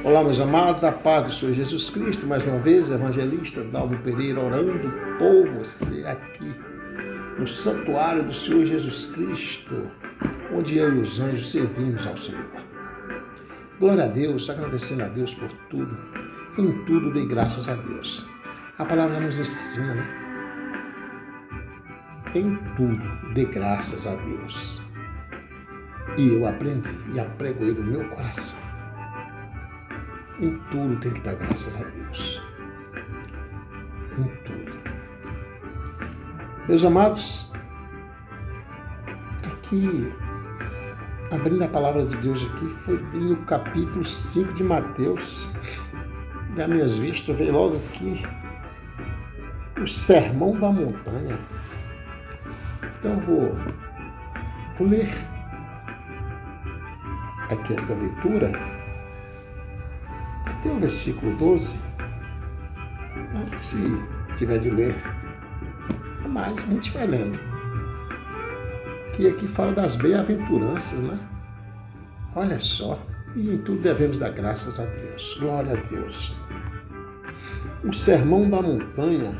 Olá, meus amados, a paz do Senhor Jesus Cristo, mais uma vez, evangelista Dalmo Pereira, orando por você aqui no santuário do Senhor Jesus Cristo, onde eu e os anjos servimos ao Senhor. Glória a Deus, agradecendo a Deus por tudo, em tudo dê graças a Deus. A palavra nos ensina, né? Em tudo dê graças a Deus. E eu aprendi e apregoei no meu coração. Em tudo tem que dar graças a Deus. Em tudo. Meus amados, aqui, abrindo a palavra de Deus aqui, foi no capítulo 5 de Mateus. Das minhas vistas, veio logo aqui o Sermão da Montanha. Então vou ler aqui essa leitura. Até o versículo 12, se tiver de ler, mais a gente vai lendo. Que aqui fala das bem-aventuranças, né? Olha só, e em tudo devemos dar graças a Deus. Glória a Deus. O Sermão da Montanha.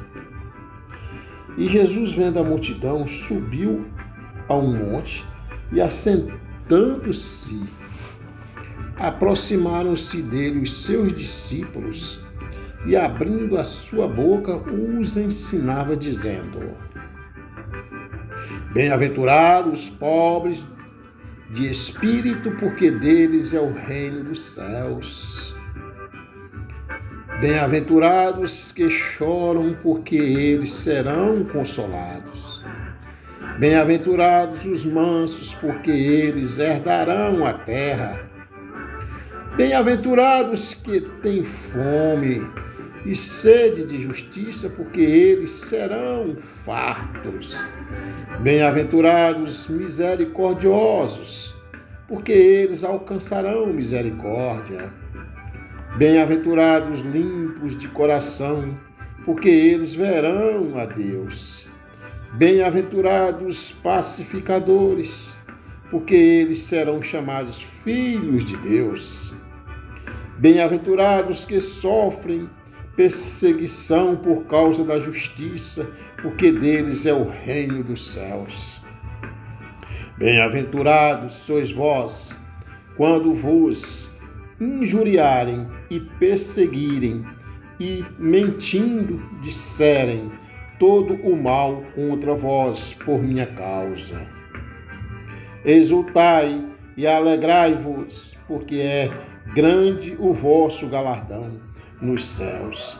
E Jesus, vendo a multidão, subiu a um monte e, assentando-se, aproximaram-se dele os seus discípulos e, abrindo a sua boca, os ensinava, dizendo: Bem-aventurados os pobres de espírito, porque deles é o reino dos céus. Bem-aventurados que choram, porque eles serão consolados. Bem-aventurados os mansos, porque eles herdarão a terra. Bem-aventurados que têm fome e sede de justiça, porque eles serão fartos. Bem-aventurados misericordiosos, porque eles alcançarão misericórdia. Bem-aventurados limpos de coração, porque eles verão a Deus. Bem-aventurados pacificadores, porque eles serão chamados filhos de Deus. Bem-aventurados que sofrem perseguição por causa da justiça, porque deles é o reino dos céus. Bem-aventurados sois vós, quando vos injuriarem e perseguirem e, mentindo, disserem todo o mal contra vós por minha causa. Exultai e alegrai-vos, porque é grande o vosso galardão nos céus.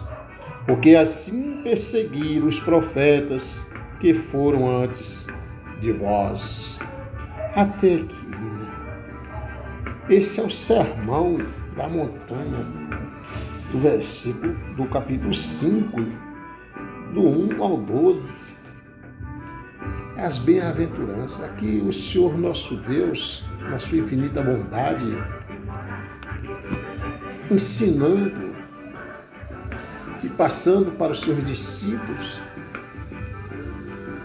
Porque assim perseguiram os profetas que foram antes de vós. Até aqui. Esse é o sermão da montanha, do versículo do capítulo 5, do 1 ao 12. As bem-aventuranças. Aqui o Senhor nosso Deus, na sua infinita bondade, ensinando e passando para os seus discípulos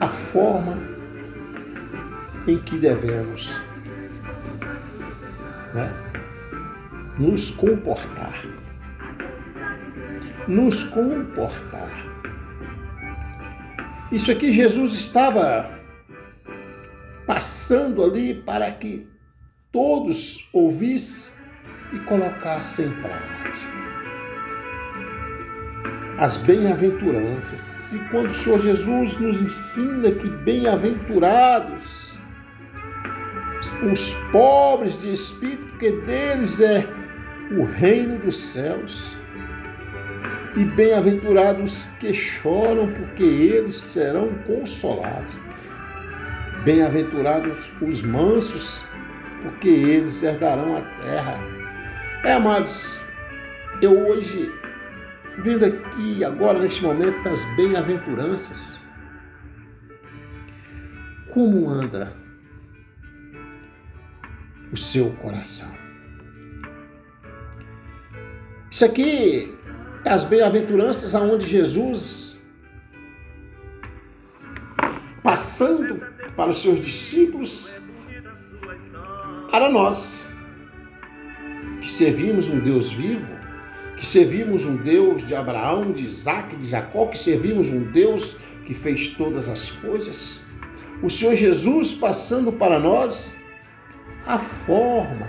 a forma em que devemos, né, nos comportar. Nos comportar. Isso aqui Jesus estava passando ali para que todos ouvissem e colocassem em prática as bem-aventuranças. E quando o Senhor Jesus nos ensina que bem-aventurados os pobres de espírito, porque deles é o reino dos céus. E bem-aventurados que choram, porque eles serão consolados. Bem-aventurados os mansos, porque eles herdarão a terra. Amados, eu hoje, vendo aqui agora neste momento das bem-aventuranças, como anda o seu coração? Isso aqui, as bem-aventuranças aonde Jesus, passando para os seus discípulos, para nós, que servimos um Deus vivo, que servimos um Deus de Abraão, de Isaac, de Jacó, que servimos um Deus que fez todas as coisas. O Senhor Jesus passando para nós a forma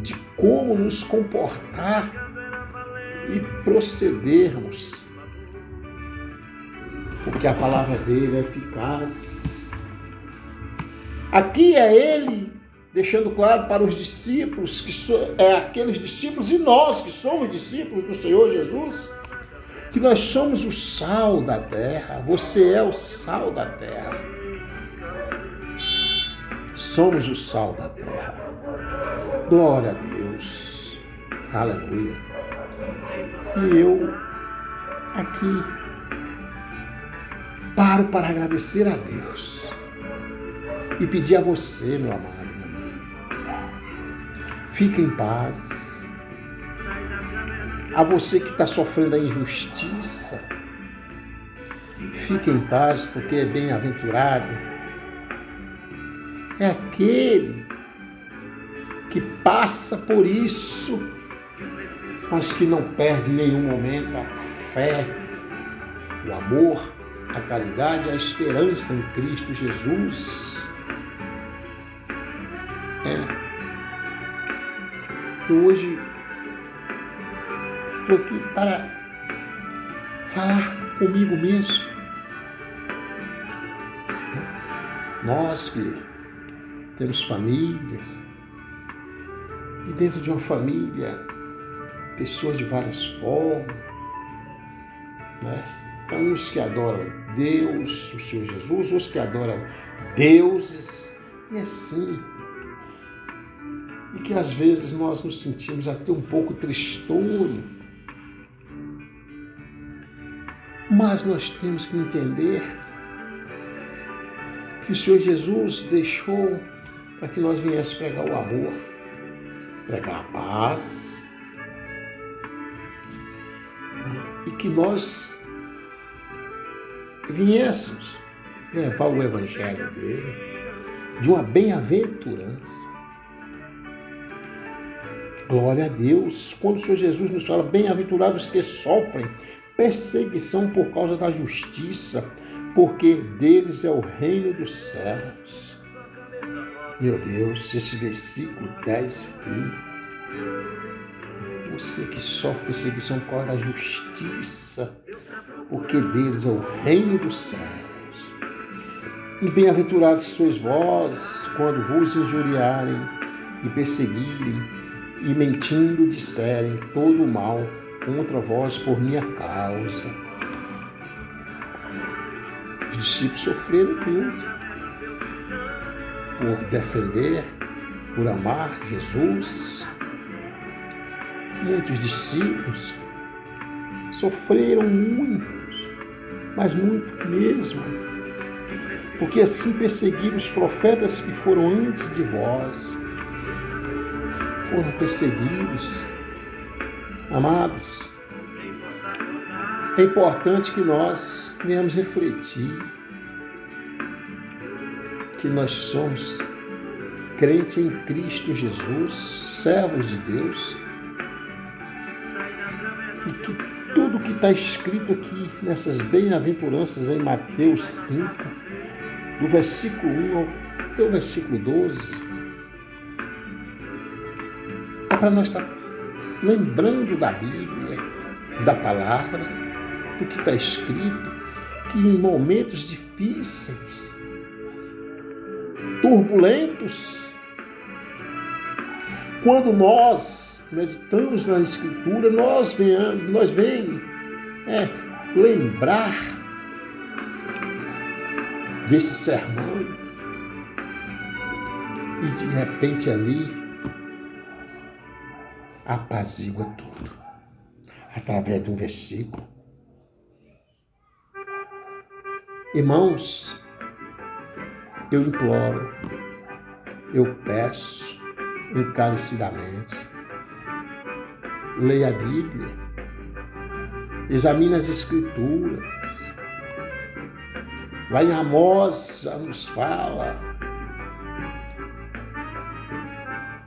de como nos comportar e procedermos, porque a palavra dele é eficaz. Aqui é ele deixando claro para os discípulos, aqueles discípulos e nós que somos discípulos do Senhor Jesus, que nós somos o sal da terra. Você é o sal da terra. Somos o sal da terra. Glória a Deus. Aleluia. E eu aqui paro para agradecer a Deus e pedir a você, meu amado, minha amada, fique em paz. A você que está sofrendo a injustiça, fique em paz, porque é bem-aventurado é aquele que passa por isso, mas que não perde em nenhum momento a fé, o amor, a caridade, a esperança em Cristo Jesus. Eu hoje estou aqui para falar comigo mesmo. Nós que temos famílias, e dentro de uma família, pessoas de várias formas, né? Uns que adoram Deus, o Senhor Jesus, outros que adoram deuses, e assim. E que às vezes nós nos sentimos até um pouco tristonho. Mas nós temos que entender que o Senhor Jesus deixou para que nós viéssemos pregar o amor, pregar a paz, e que nós viéssemos levar o evangelho dele, de uma bem-aventurança. Glória a Deus. Quando o Senhor Jesus nos fala, bem-aventurados que sofrem perseguição por causa da justiça, porque deles é o reino dos céus. Meu Deus, esse versículo 10 aqui. Você que sofre perseguição por causa da justiça, porque deles é o reino dos céus. E bem-aventurados sois vós, quando vos injuriarem e perseguirem, e mentindo disserem todo o mal contra vós por minha causa. Os discípulos sofreram muito por defender, por amar Jesus. Muitos discípulos sofreram muitos, mas muito mesmo, porque assim perseguiram os profetas que foram antes de vós. Foram perseguidos. Amados, é importante que nós venhamos refletir que nós somos crentes em Cristo Jesus, servos de Deus, e que tudo que está escrito aqui nessas bem-aventuranças em Mateus 5, do versículo 1 até o versículo 12, é para nós estar lembrando da Bíblia, da palavra, do que está escrito, que em momentos difíceis, turbulentos, quando nós meditamos na Escritura, nós vem lembrar desse sermão e de repente ali apazigua tudo, através de um versículo. Irmãos, eu imploro, eu peço encarecidamente, leia a Bíblia, examine as Escrituras. Lá em Amós já nos fala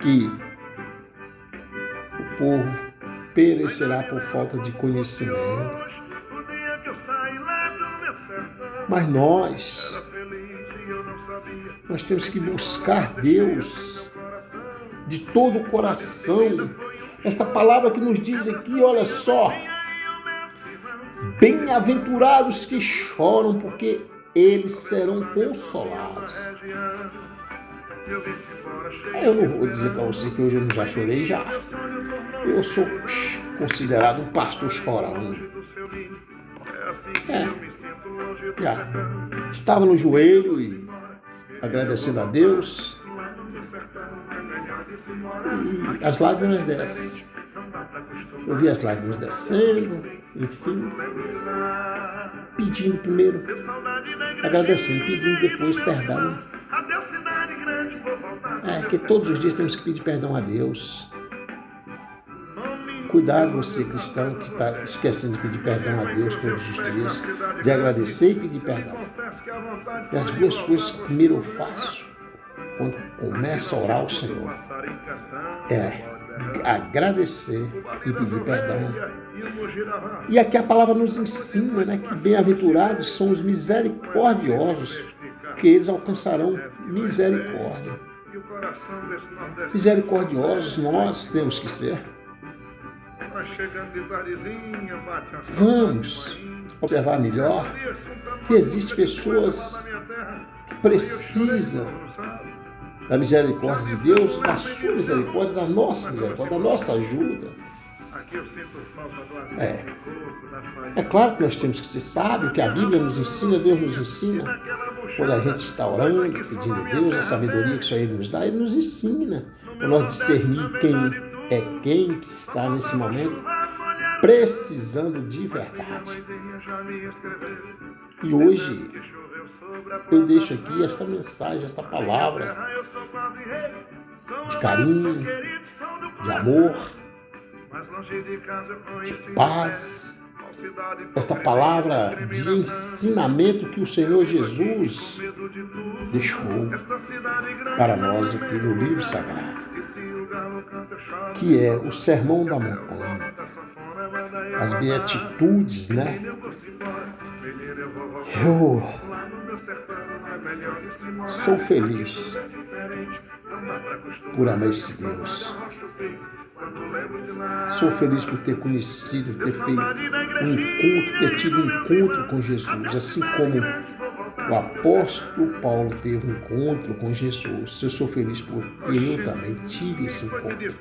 que povo perecerá por falta de conhecimento. Mas nós temos que buscar Deus de todo o coração. Esta palavra que nos diz aqui, olha só, bem-aventurados que choram, porque eles serão consolados. Eu não vou dizer para você que hoje eu já chorei, já. Eu sou considerado um pastor chorão. Já. Estava no joelho e agradecendo a Deus. E as lágrimas descem. Eu vi as lágrimas descendo, enfim. Pedindo primeiro, agradecendo, pedindo depois perdão. Que todos os dias temos que pedir perdão a Deus. Cuidado você, cristão, que está esquecendo de pedir perdão a Deus todos os dias, de agradecer e pedir perdão. E as duas coisas que primeiro eu faço quando começo a orar ao Senhor é agradecer e pedir perdão. E aqui a palavra nos ensina, né, que bem-aventurados são os misericordiosos, que eles alcançarão misericórdia. Misericordiosos nós temos que ser. Vamos observar melhor que existem pessoas que precisam da misericórdia de Deus, da sua misericórdia, da nossa misericórdia, da nossa ajuda. É claro que nós temos que ser sábios, que a Bíblia nos ensina, Deus nos ensina. Quando a gente está orando, pedindo a Deus a sabedoria que só Ele nos dá, Ele nos ensina para nós discernir quem é quem que está nesse momento precisando de verdade. E hoje eu deixo aqui essa mensagem, essa palavra de carinho, de amor, de paz, esta palavra de ensinamento que o Senhor Jesus deixou para nós aqui no livro sagrado, que é o Sermão da Montanha, as beatitudes, né? Eu sou feliz por amar esse Deus. Sou feliz por ter conhecido, ter feito um encontro, ter tido um encontro com Jesus, assim como o apóstolo Paulo teve um encontro com Jesus. Eu sou feliz porque eu também tive esse encontro.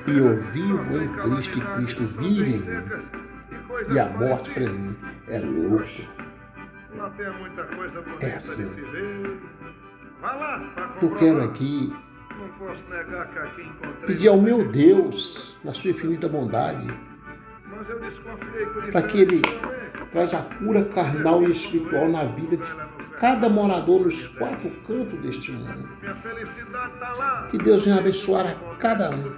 E eu vivo em Cristo e Cristo vive em mim. E a morte para mim é louco. É assim. Eu quero aqui pedir ao meu Deus, na sua infinita bondade, para que Ele traga a cura carnal e espiritual na vida de cada morador nos quatro cantos deste mundo. Que Deus venha abençoar a cada um,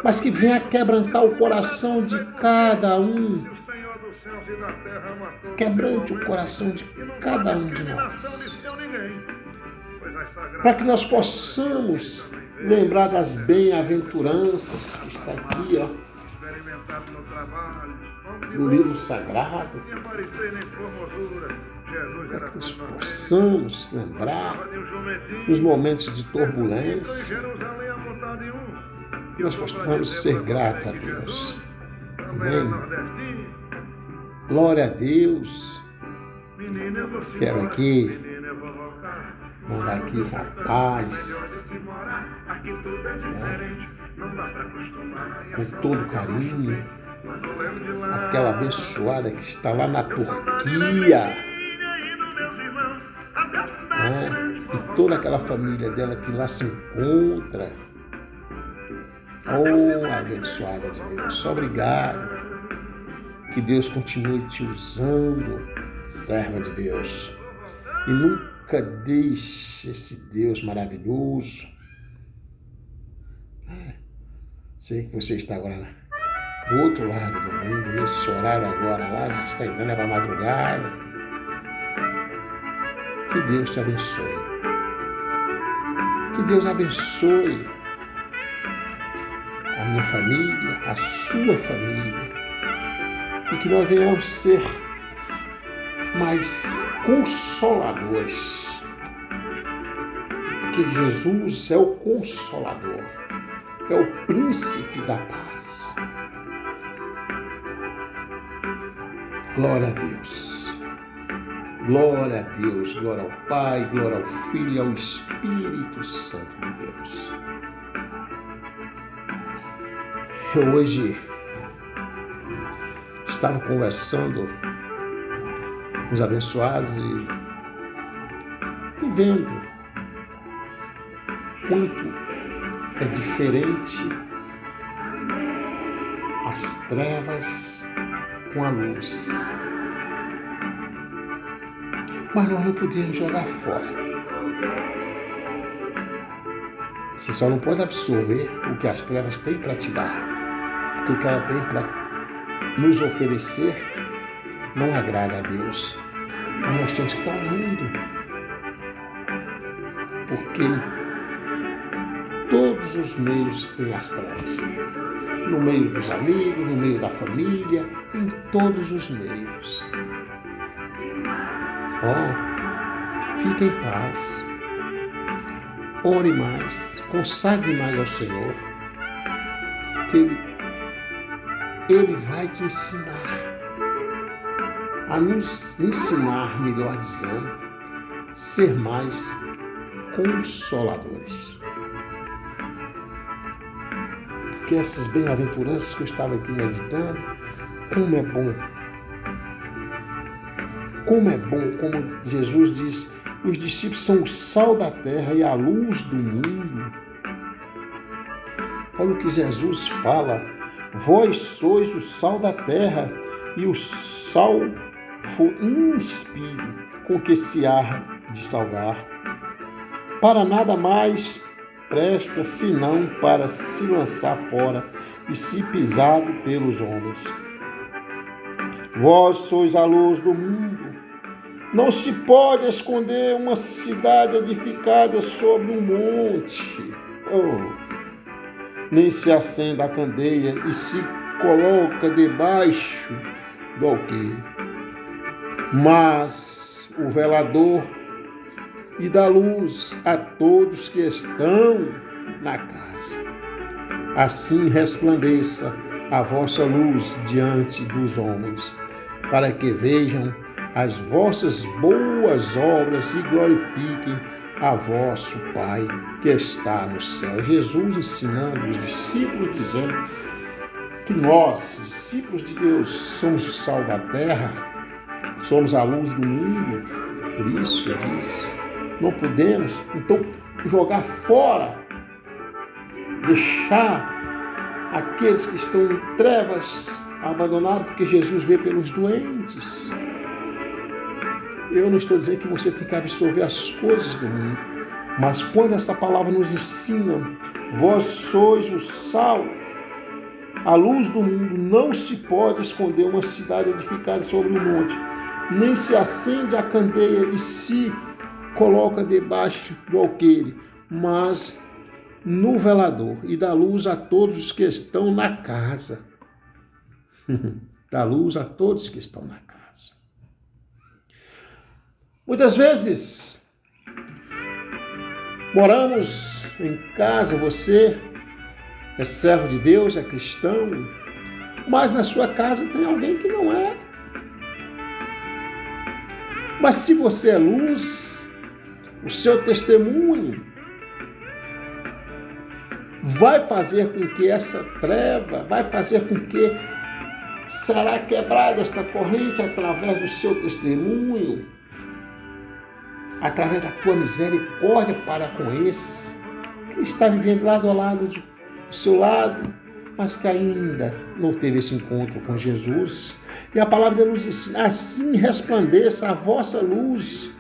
mas que venha quebrantar o coração de cada um. Quebrante o coração de cada um de nós, para que nós possamos lembrar das bem-aventuranças que está aqui, ó, no livro sagrado, para que nós possamos lembrar nos momentos de turbulência, que nós possamos ser gratos a Deus. Amém? Glória a Deus. Quero aqui mandar aqui a paz, com todo carinho, aquela abençoada que está lá na Turquia, e toda aquela família dela que lá se encontra. Oh, abençoada de Deus, obrigado. Que Deus continue te usando, serva de Deus. E nunca deixe esse Deus maravilhoso. Sei que você está agora do outro lado do mundo, nesse horário agora lá, já está entrando para a madrugada. Que Deus te abençoe. Que Deus abençoe a família, a sua família, e que nós venhamos ser mais consoladores, porque Jesus é o Consolador, é o Príncipe da paz. Glória a Deus, glória a Deus, glória ao Pai, glória ao Filho e ao Espírito Santo de Deus. Eu hoje estava conversando com os abençoados e vendo quanto é diferente as trevas com a luz. Mas nós não podemos jogar fora. Você só não pode absorver o que as trevas têm para te dar. Porque o que ela tem para nos oferecer não agrada a Deus. Mas nós temos que estar orando. Porque todos os meios têm as trevas. No meio dos amigos, no meio da família, em todos os meios. Fique em paz. Ore mais. Consagre mais ao Senhor. Que Ele vai te ensinar. A nos ensinar, melhor dizendo, ser mais consoladores. Porque essas bem-aventuranças que eu estava aqui meditando, como é bom. Como é bom, como Jesus diz, os discípulos são o sal da terra e a luz do mundo. Olha o que Jesus fala. Vós sois o sal da terra e o sal for inspido com que se há de salgar. Para nada mais presta, senão para se lançar fora e se pisado pelos homens. Vós sois a luz do mundo. Não se pode esconder uma cidade edificada sobre um monte. Nem se acende a candeia e se coloca debaixo do alqueire. Mas o velador e dá luz a todos que estão na casa. Assim resplandeça a vossa luz diante dos homens, para que vejam as vossas boas obras e glorifiquem a vosso Pai que está no céu. Jesus ensinando os discípulos, dizendo que nós, discípulos de Deus, somos o sal da terra, somos a luz do mundo. Por isso que diz, não podemos, então, jogar fora, deixar aqueles que estão em trevas abandonados, porque Jesus vê pelos doentes. Eu não estou dizendo que você tem que absorver as coisas do mundo, mas quando essa palavra nos ensina, vós sois o sal, a luz do mundo, não se pode esconder uma cidade edificada sobre um monte, nem se acende a candeia e se coloca debaixo do alqueire, mas no velador, e dá luz a todos os que estão na casa. Dá luz a todos que estão na casa. Muitas vezes moramos em casa, você é servo de Deus, é cristão, mas na sua casa tem alguém que não é. Mas se você é luz, o seu testemunho vai fazer com que essa treva, vai fazer com que será quebrada esta corrente através do seu testemunho, através da tua misericórdia para com esse que está vivendo lado a lado do seu lado, mas que ainda não teve esse encontro com Jesus. E a palavra de Deus diz, assim resplandeça a vossa luz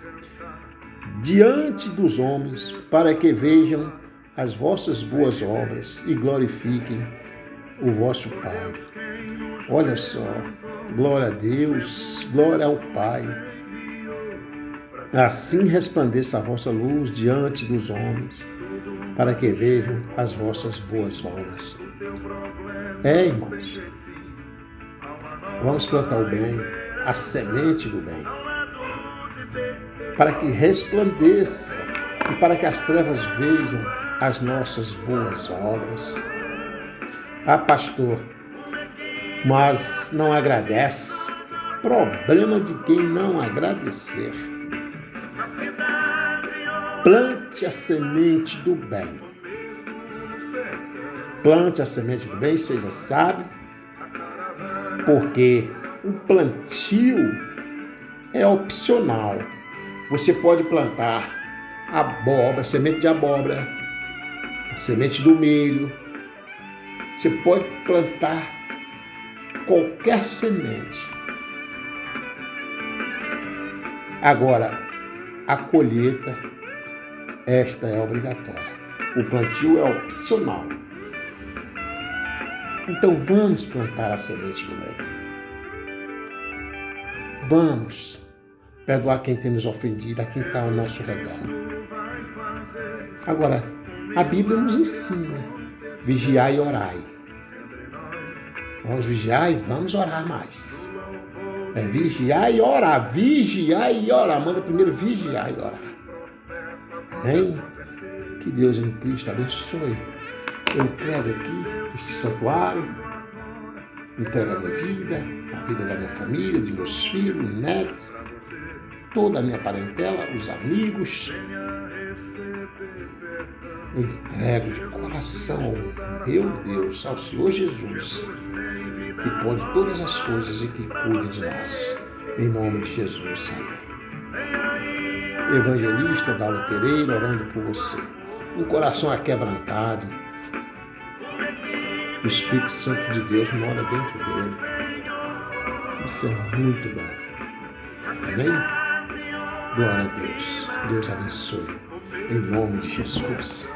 diante dos homens, para que vejam as vossas boas obras e glorifiquem o vosso Pai. Olha só, glória a Deus, glória ao Pai. Assim resplandeça a vossa luz diante dos homens, para que vejam as vossas boas obras. Irmãos, vamos plantar o bem, a semente do bem, para que resplandeça e para que as trevas vejam as nossas boas obras. Ah, pastor, mas não agradece. Problema de quem não agradecer. Plante a semente do bem. Plante a semente do bem, seja sábio, porque o plantio é opcional. Você pode plantar abóbora, semente de abóbora, semente do milho. Você pode plantar qualquer semente. Agora, a colheita, esta é obrigatória. O plantio é opcional. Então vamos plantar a semente do bem. Vamos perdoar quem tem nos ofendido, a quem está ao nosso redor. Agora, a Bíblia nos ensina: vigiai e orai. Vamos vigiar e vamos orar mais. Vigiar e orar. Vigiar e orar. Manda primeiro vigiar e orar. Amém? Que Deus em Cristo abençoe. Eu entrego aqui este santuário. Entrego a minha vida, a vida da minha família, de meus filhos, netos, toda a minha parentela, os amigos. Eu entrego de coração, meu Deus, ao Senhor Jesus, que pode todas as coisas e que cuide de nós. Em nome de Jesus, amém. Evangelista Daulo Pereira, orando por você. Um coração aquebrantado. O Espírito Santo de Deus mora dentro dele. Isso é muito bom. Amém? Glória a Deus. Deus abençoe. Em nome de Jesus.